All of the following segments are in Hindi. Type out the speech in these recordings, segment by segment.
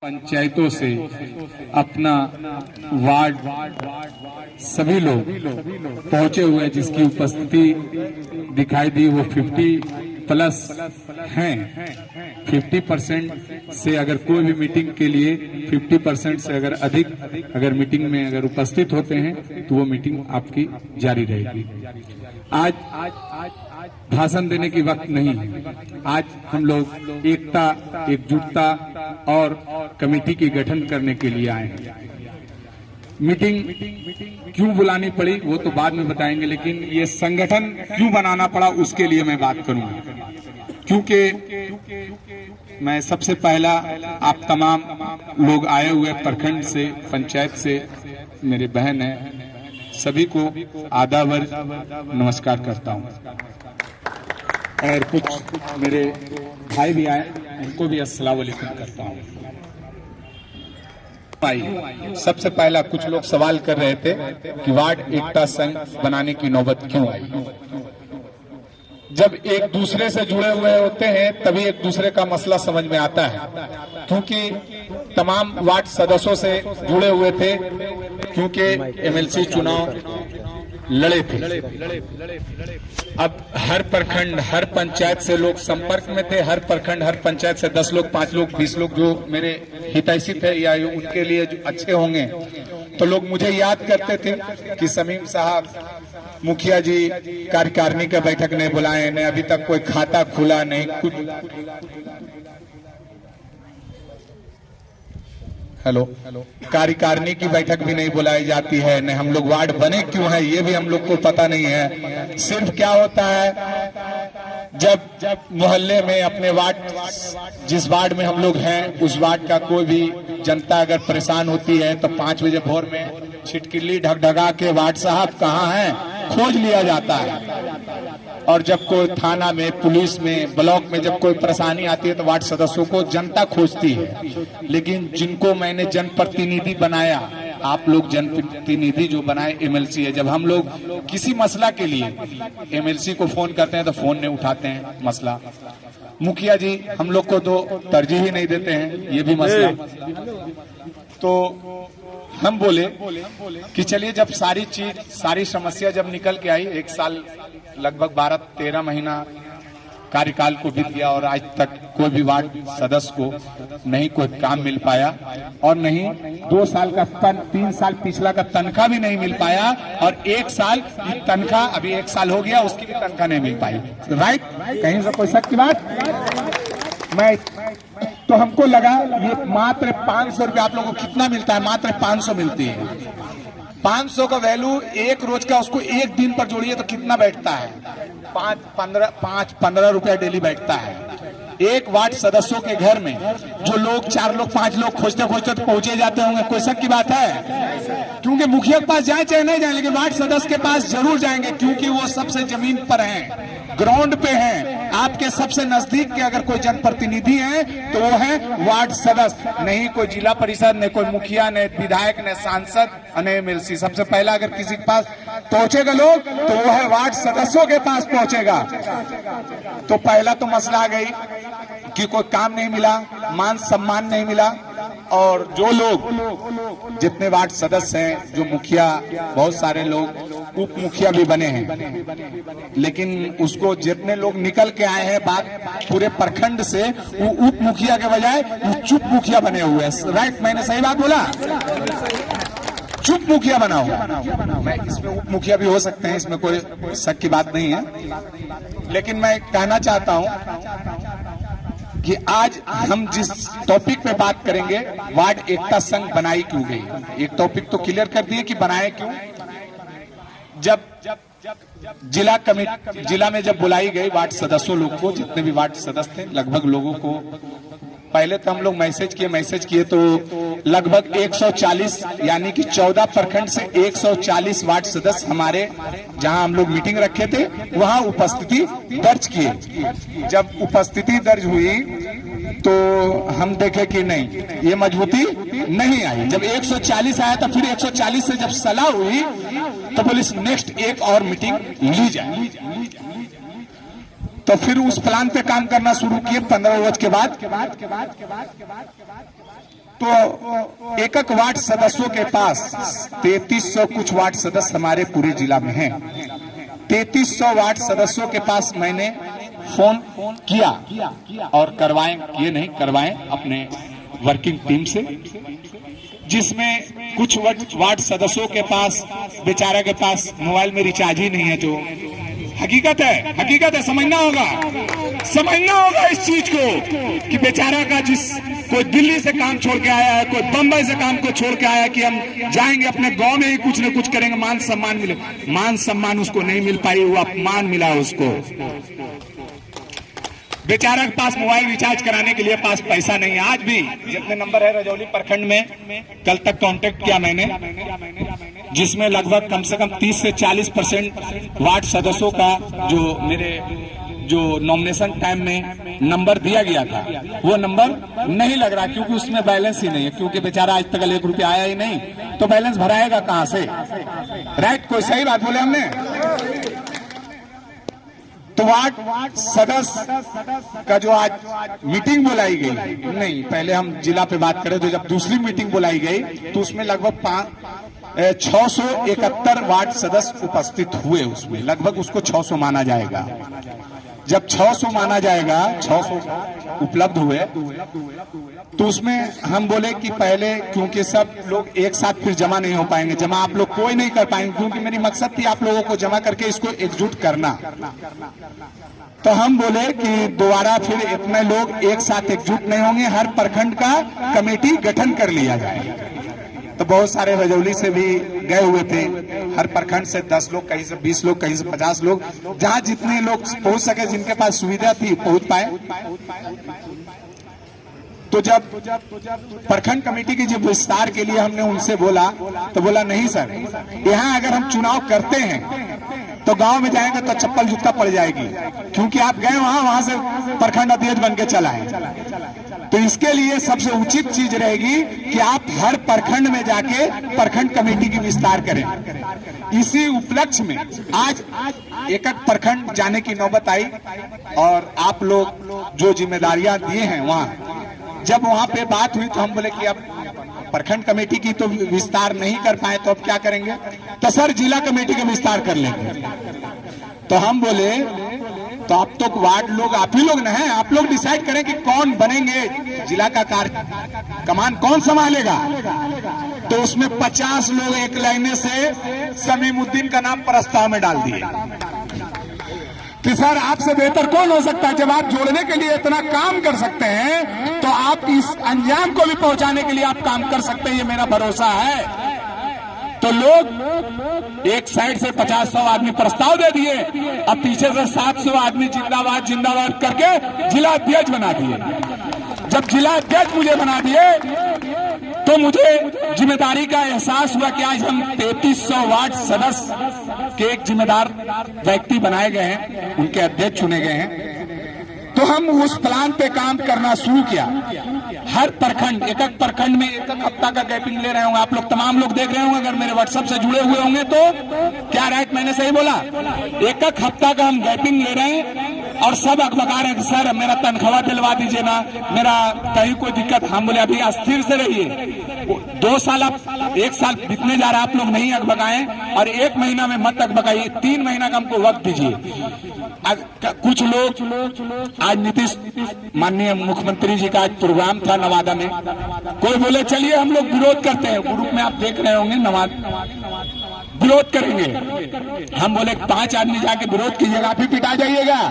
पंचायतों से अपना वार्ड सभी लोग पहुंचे हुए हैं, जिसकी उपस्थिति दिखाई दी वो 50+ हैं। 50% से अगर कोई भी मीटिंग के लिए 50% से अगर अधिक अगर मीटिंग में अगर उपस्थित होते हैं तो वो मीटिंग आपकी जारी रहेगी। आज भाषण देने की वक्त नहीं है। आज हम लोग एकता, एकजुटता और कमेटी की गठन करने के लिए आए हैं। मीटिंग क्यों बुलानी पड़ी वो तो बाद में बताएंगे, लेकिन ये संगठन क्यों बनाना पड़ा उसके लिए मैं बात करूंगा। क्योंकि मैं सबसे पहला आप तमाम लोग आए हुए प्रखंड से, पंचायत से, मेरे बहन है, सभी को आदावर नमस्कार करता हूं। और कुछ मेरे भाई भी आए, उनको भी अस्सलाम वालेकुम करता हूं। सबसे पहला कुछ लोग सवाल कर रहे थे कि वार्ड एकता संघ बनाने की नौबत क्यों आई। जब एक दूसरे से जुड़े हुए होते हैं तभी एक दूसरे का मसला समझ में आता है। क्योंकि तमाम वार्ड सदस्यों से जुड़े हुए थे, क्योंकि एमएलसी चुनाव लड़े थे। अब हर प्रखंड, हर पंचायत से लोग संपर्क में थे। हर प्रखंड, हर पंचायत से 10 लोग, 5 लोग, 20 लोग जो मेरे हितैषी थे या उनके लिए जो अच्छे होंगे, तो लोग मुझे याद करते थे कि समीम साहब, मुखिया जी कार्यकारिणी का बैठक नहीं बुलाए, नहीं अभी तक कोई खाता खुला नहीं, कुछ हेलो कार्यकारिणी की बैठक भी नहीं बुलाई जाती है, नहीं हम लोग वार्ड बने क्यों है ये भी हम लोग को पता नहीं है। सिर्फ क्या होता है, जब मोहल्ले में अपने वार्ड, जिस वार्ड में हम लोग हैं उस वार्ड का कोई भी जनता अगर परेशान होती है तो 5 बजे भोर में छिटकिली ढगढगा के वार्ड साहब कहाँ हैं खोज लिया जाता है। और जब कोई थाना में, पुलिस में, ब्लॉक में जब कोई परेशानी आती है तो वार्ड सदस्यों को जनता खोजती है। लेकिन जिनको मैंने जनप्रतिनिधि बनाया, आप लोग जनप्रतिनिधि जो बनाए एमएलसी है, जब हम लोग किसी मसला के लिए एमएलसी को फोन करते हैं तो फोन नहीं उठाते हैं मसला। मुखिया जी हम लोग को तो तरजीह ही नहीं देते हैं, ये भी मसला। तो हम बोले कि चलिए जब सारी चीज, सारी समस्या जब निकल के आई, 1 साल लगभग 12-13 महीना कार्यकाल को बीत गया और आज तक कोई भी वार्ड सदस्य को नहीं कोई काम मिल पाया, और नहीं 2 साल का 3 साल पिछला का तनख्वाह भी नहीं मिल पाया, और 1 साल की तनख्वाह, अभी 1 साल हो गया उसकी भी तनख्वाह नहीं मिल पाई। राइट, कहीं से कोई शक की बात मैं तो हमको लगा ये मात्र 500 रुपये आप लोगों को कितना मिलता है, मात्र 500 मिलती है। 500 का वैल्यू 1 रोज का, उसको 1 दिन पर जोड़िए तो कितना बैठता है, 5-15 रुपया डेली बैठता है। एक वार्ड सदस्यों के घर में जो लोग 4 लोग 5 लोग खोजते खोजते तो पहुंचे जाते होंगे, कोई शक की बात है। क्योंकि मुखिया के पास जाए चाहे नहीं जाए, लेकिन वार्ड सदस्य के पास जरूर जाएंगे, क्योंकि वो सबसे जमीन पर हैं, ग्राउंड पे हैं। आपके सबसे नजदीक के अगर कोई जनप्रतिनिधि है तो वो है वार्ड सदस्य, नहीं कोई जिला परिषद, नहीं कोई मुखिया, नहीं विधायक, नहीं सांसद, नहीं एमएलसी। सबसे पहला अगर किसी के पास पहुंचेगा लोग तो वो है वार्ड सदस्यों के पास पहुंचेगा। तो पहला तो मसला आ गई कि कोई काम नहीं मिला, मान सम्मान नहीं मिला। और जो लोग, जितने वार्ड सदस्य हैं, जो मुखिया, बहुत सारे लोग उप मुखिया भी बने हैं, लेकिन उसको जितने लोग निकल के आए हैं बात पूरे प्रखंड से, वो उप मुखिया के बजाय वो चुप मुखिया बने हुए हैं। राइट, मैंने सही बात बोला? चुप मुखिया बना हुआ। मैं इसमें उप मुखिया भी हो सकते हैं, इसमें कोई शक की बात नहीं है। लेकिन मैं कहना चाहता हूं कि आज हम जिस टॉपिक पे बात करेंगे, वार्ड एकता संघ बनाई क्यों गई, एक टॉपिक तो क्लियर कर दिए कि बनाए क्यों। जब जिला में जब बुलाई गई वार्ड सदस्यों लोग को, जितने भी वार्ड सदस्य थे लगभग लोगों को, पहले तो हम लोग मैसेज किए तो लगभग 140, यानी कि 14 प्रखंड से 140 वार्ड सदस्य हमारे, जहां हम लोग मीटिंग रखे थे वहां उपस्थिति दर्ज किए। जब उपस्थिति दर्ज हुई तो हम देखे कि नहीं, ये मजबूती नहीं आई। जब 140 आया तो फिर 140 से जब सलाह हुई तो पुलिस नेक्स्ट एक और मीटिंग ली जाए। तो फिर उस प्लान पे काम करना शुरू किए 15 रोज के बाद। तो एक वार्ड सदस्यों के पास 3300 कुछ वार्ड सदस्य हमारे पूरे जिला में हैं। 3300 वार्ड सदस्यों के पास मैंने फोन किया और किए नहीं करवाएं अपने वर्किंग टीम से, जिसमें कुछ वार्ड सदस्यों के पास बेचारा के पास मोबाइल में रिचार्ज ही नहीं है। जो हकीकत है, समझना होगा इस चीज को कि बेचारा का कोई दिल्ली से काम छोड़ के आया है, कोई बंबई से काम को छोड़ के आया है कि हम जाएंगे अपने गांव में ही कुछ न कुछ करेंगे, मान सम्मान मिले। मान सम्मान उसको नहीं मिल पाई, वो अपमान मिला उसको। बेचारा के पास मोबाइल रिचार्ज कराने के लिए पास पैसा नहीं है। आज भी जितने नंबर है रजौली प्रखंड में, कल तक कांटेक्ट किया मैंने, जिसमें लगभग कम से कम 30 से 40% वार्ड सदस्यों का जो नॉमिनेशन टाइम में नंबर दिया गया था वो नंबर नहीं लग रहा, क्योंकि उसमें बैलेंस ही नहीं है। क्योंकि बेचारा आज तक 1 रुपया आया ही नहीं, तो बैलेंस भराएगा कहां से? राइट, कोई सही बात बोले हमने? तो वार्ड सदस्य का जो आज मीटिंग बुलाई गई, नहीं पहले हम जिला पे बात करें तो जब दूसरी मीटिंग बुलाई गई तो उसमें लगभग 671 वार्ड सदस्य उपस्थित हुए। उसमें लगभग उसको 600 माना जाएगा। जब 600 माना जाएगा, 600 उपलब्ध हुए, तो उसमें हम बोले कि पहले, क्योंकि सब लोग एक साथ फिर जमा नहीं हो पाएंगे, जमा आप लोग कोई नहीं कर पाएंगे, क्योंकि मेरी मकसद थी आप लोगों को जमा करके इसको एकजुट करना। तो हम बोले कि दोबारा फिर इतने लोग एक साथ एकजुट नहीं होंगे, हर प्रखंड का कमेटी गठन कर लिया जाए। तो बहुत सारे रजौली से भी गए हुए थे, हर प्रखंड से 10 लोग, कहीं से 20 लोग, कहीं से 50 लोग, जहां जितने लोग पहुंच सके, जिनके पास सुविधा थी पहुंच पाए। तो जब प्रखंड कमेटी की जब विस्तार के लिए हमने उनसे बोला, तो बोला नहीं सर, यहाँ अगर हम चुनाव करते हैं तो गांव में जाएंगे तो चप्पल जूता पड़ जाएगी, क्योंकि आप गए वहां से प्रखंड अध्यक्ष बन के चला है। तो इसके लिए सबसे उचित चीज रहेगी कि आप हर प्रखंड में जाके प्रखंड कमेटी की विस्तार करें। इसी उपलक्ष्य में आज एक प्रखंड जाने की नौबत आई, और आप लोग जो जिम्मेदारियां दिए हैं वहां, जब वहां पे बात हुई तो हम बोले कि अब प्रखंड कमेटी की तो विस्तार नहीं कर पाए, तो अब क्या करेंगे? तो सर जिला कमेटी का विस्तार कर लेंगे। तो हम बोले तो आप तो वार्ड लोग, आप ही लोग न हैं, आप लोग डिसाइड करें कि कौन बनेंगे, जिला का कमान कौन संभालेगा। तो उसमें 50 लोग एक लाइने से समीमुद्दीन का नाम प्रस्ताव में डाल दिए कि सर आपसे बेहतर कौन हो सकता है? जब आप जोड़ने के लिए इतना काम कर सकते हैं तो आप इस अंजाम को भी पहुंचाने के लिए आप काम कर सकते हैं, ये मेरा भरोसा है। तो लोग एक साइड से 50-100 आदमी प्रस्ताव दे दिए, अब पीछे से 700 आदमी जिंदाबाद जिंदाबाद करके जिला अध्यक्ष बना दिए। जब जिला अध्यक्ष मुझे बना दिए तो मुझे जिम्मेदारी का एहसास हुआ कि आज हम 3300 वार्ड सदस्य के एक जिम्मेदार व्यक्ति बनाए गए हैं, उनके अध्यक्ष चुने गए हैं। तो हम उस प्लान पे काम करना शुरू किया। हर प्रखंड, एक प्रखंड में एक हफ्ता का गैपिंग ले रहे होंगे, आप लोग तमाम लोग देख रहे होंगे, अगर मेरे व्हाट्सएप से जुड़े हुए होंगे तो क्या राइट मैंने सही बोला? एक हफ्ता का हम गैपिंग ले रहे हैं, और सब अखबार है कि सर मेरा तनख्वाह दिलवा दीजिए ना, मेरा कहीं कोई दिक्कत। हम बोले अभी अस्थिर से रहिए, 2 साल, 1 साल बीतने जा रहा है, आप लोग नहीं अखबकाएं, और 1 महीना में मत अखबकाइए, 3 महीना का हमको वक्त दीजिए। कुछ लोग, आज नीतीश माननीय मुख्यमंत्री जी का आज प्रोग्राम था नवादा में, कोई बोले चलिए हम लोग विरोध करते हैं, ग्रुप में आप देख रहे होंगे विरोध करेंगे। हम बोले 5 आदमी जाके विरोध कीजिएगा, आप ही पिटा जाइएगा।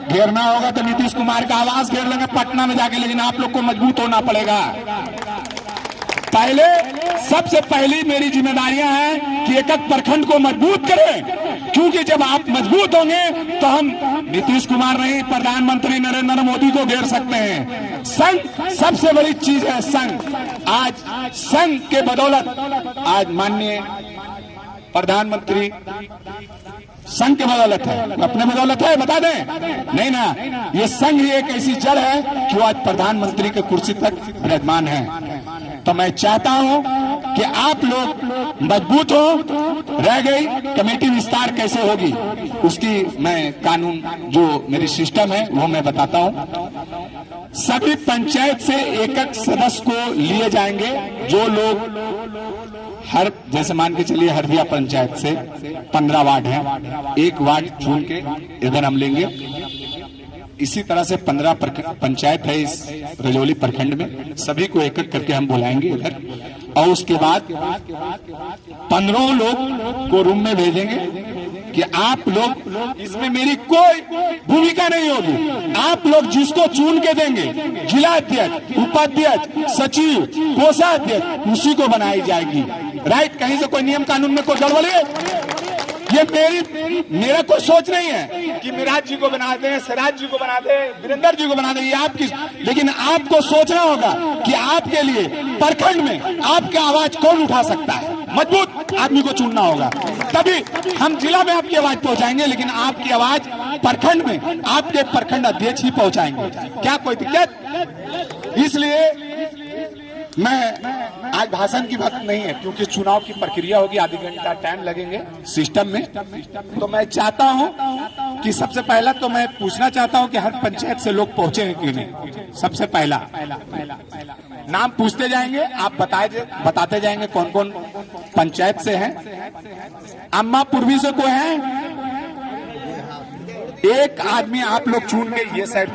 घेरना होगा तो नीतीश कुमार का आवास घेर लेंगे पटना में जाके, लेकिन आप लोग को मजबूत होना पड़ेगा। पहले, सबसे पहली मेरी जिम्मेदारियां हैं कि एक प्रखंड को मजबूत करें, क्योंकि जब आप मजबूत होंगे तो हम नीतीश कुमार नहीं, प्रधानमंत्री नरेंद्र मोदी को घेर सकते हैं। संघ सबसे बड़ी चीज है, संघ। आज संघ के बदौलत आज माननीय प्रधानमंत्री संघ के बदौलत है, अपने बदौलत है, बता दें? नहीं ना, ये संघ ही एक ऐसी जड़ है कि वो आज प्रधानमंत्री के कुर्सी तक विराजमान है। तो मैं चाहता हूं कि आप लोग मजबूत हो। रह गई कमेटी विस्तार कैसे होगी, उसकी मैं कानून जो मेरी सिस्टम है वो मैं बताता हूं। सभी पंचायत से एक एक सदस्य को लिए जाएंगे। जो लोग हर, जैसे मान के चलिए हरदिया पंचायत से 15 वार्ड हैं, एक वार्ड चुन के इधर हम लेंगे। इसी तरह से 15 पंचायत है इस रजौली प्रखंड में, सभी को एक एक करके हम बुलाएंगे इधर, और उसके बाद 15 लोग को रूम में भेजेंगे कि आप लोग, इसमें मेरी कोई भूमिका नहीं होगी, आप लोग जिसको चुन के देंगे जिला अध्यक्ष, उपाध्यक्ष, सचिव, कोषाध्यक्ष, उसी को बनाई जाएगी। राइट, कहीं से कोई नियम कानून में कोई गड़बड़ है? ये मेरा कोई सोच नहीं है कि मिराज जी को बना दें, सिराज जी को बना दें, वीरेंद्र जी को बना दें, ये आपकी, लेकिन आपको सोचना होगा कि आपके लिए प्रखंड में आपका आवाज कौन उठा सकता है। मजबूत आदमी को चुनना होगा, तभी हम जिला में आपकी आवाज पहुंचाएंगे, लेकिन आपकी आवाज प्रखंड में आपके प्रखंड अध्यक्ष ही पहुंचाएंगे। क्या कोई दिक्कत? इसलिए मैं आज भाषण की बात नहीं है, क्योंकि चुनाव की प्रक्रिया होगी, आधी घंटा टाइम लगेंगे सिस्टम में। तो मैं चाहता हूं कि सबसे पहला तो मैं पूछना चाहता हूं कि हर पंचायत से लोग पहुंचे हैं कि नहीं। सबसे पहला नाम पूछते जाएंगे, आप बताते जाएंगे कौन कौन पंचायत से हैं। अम्मा पूर्वी से कोई है? एक आदमी आप लोग चुन के ये साइड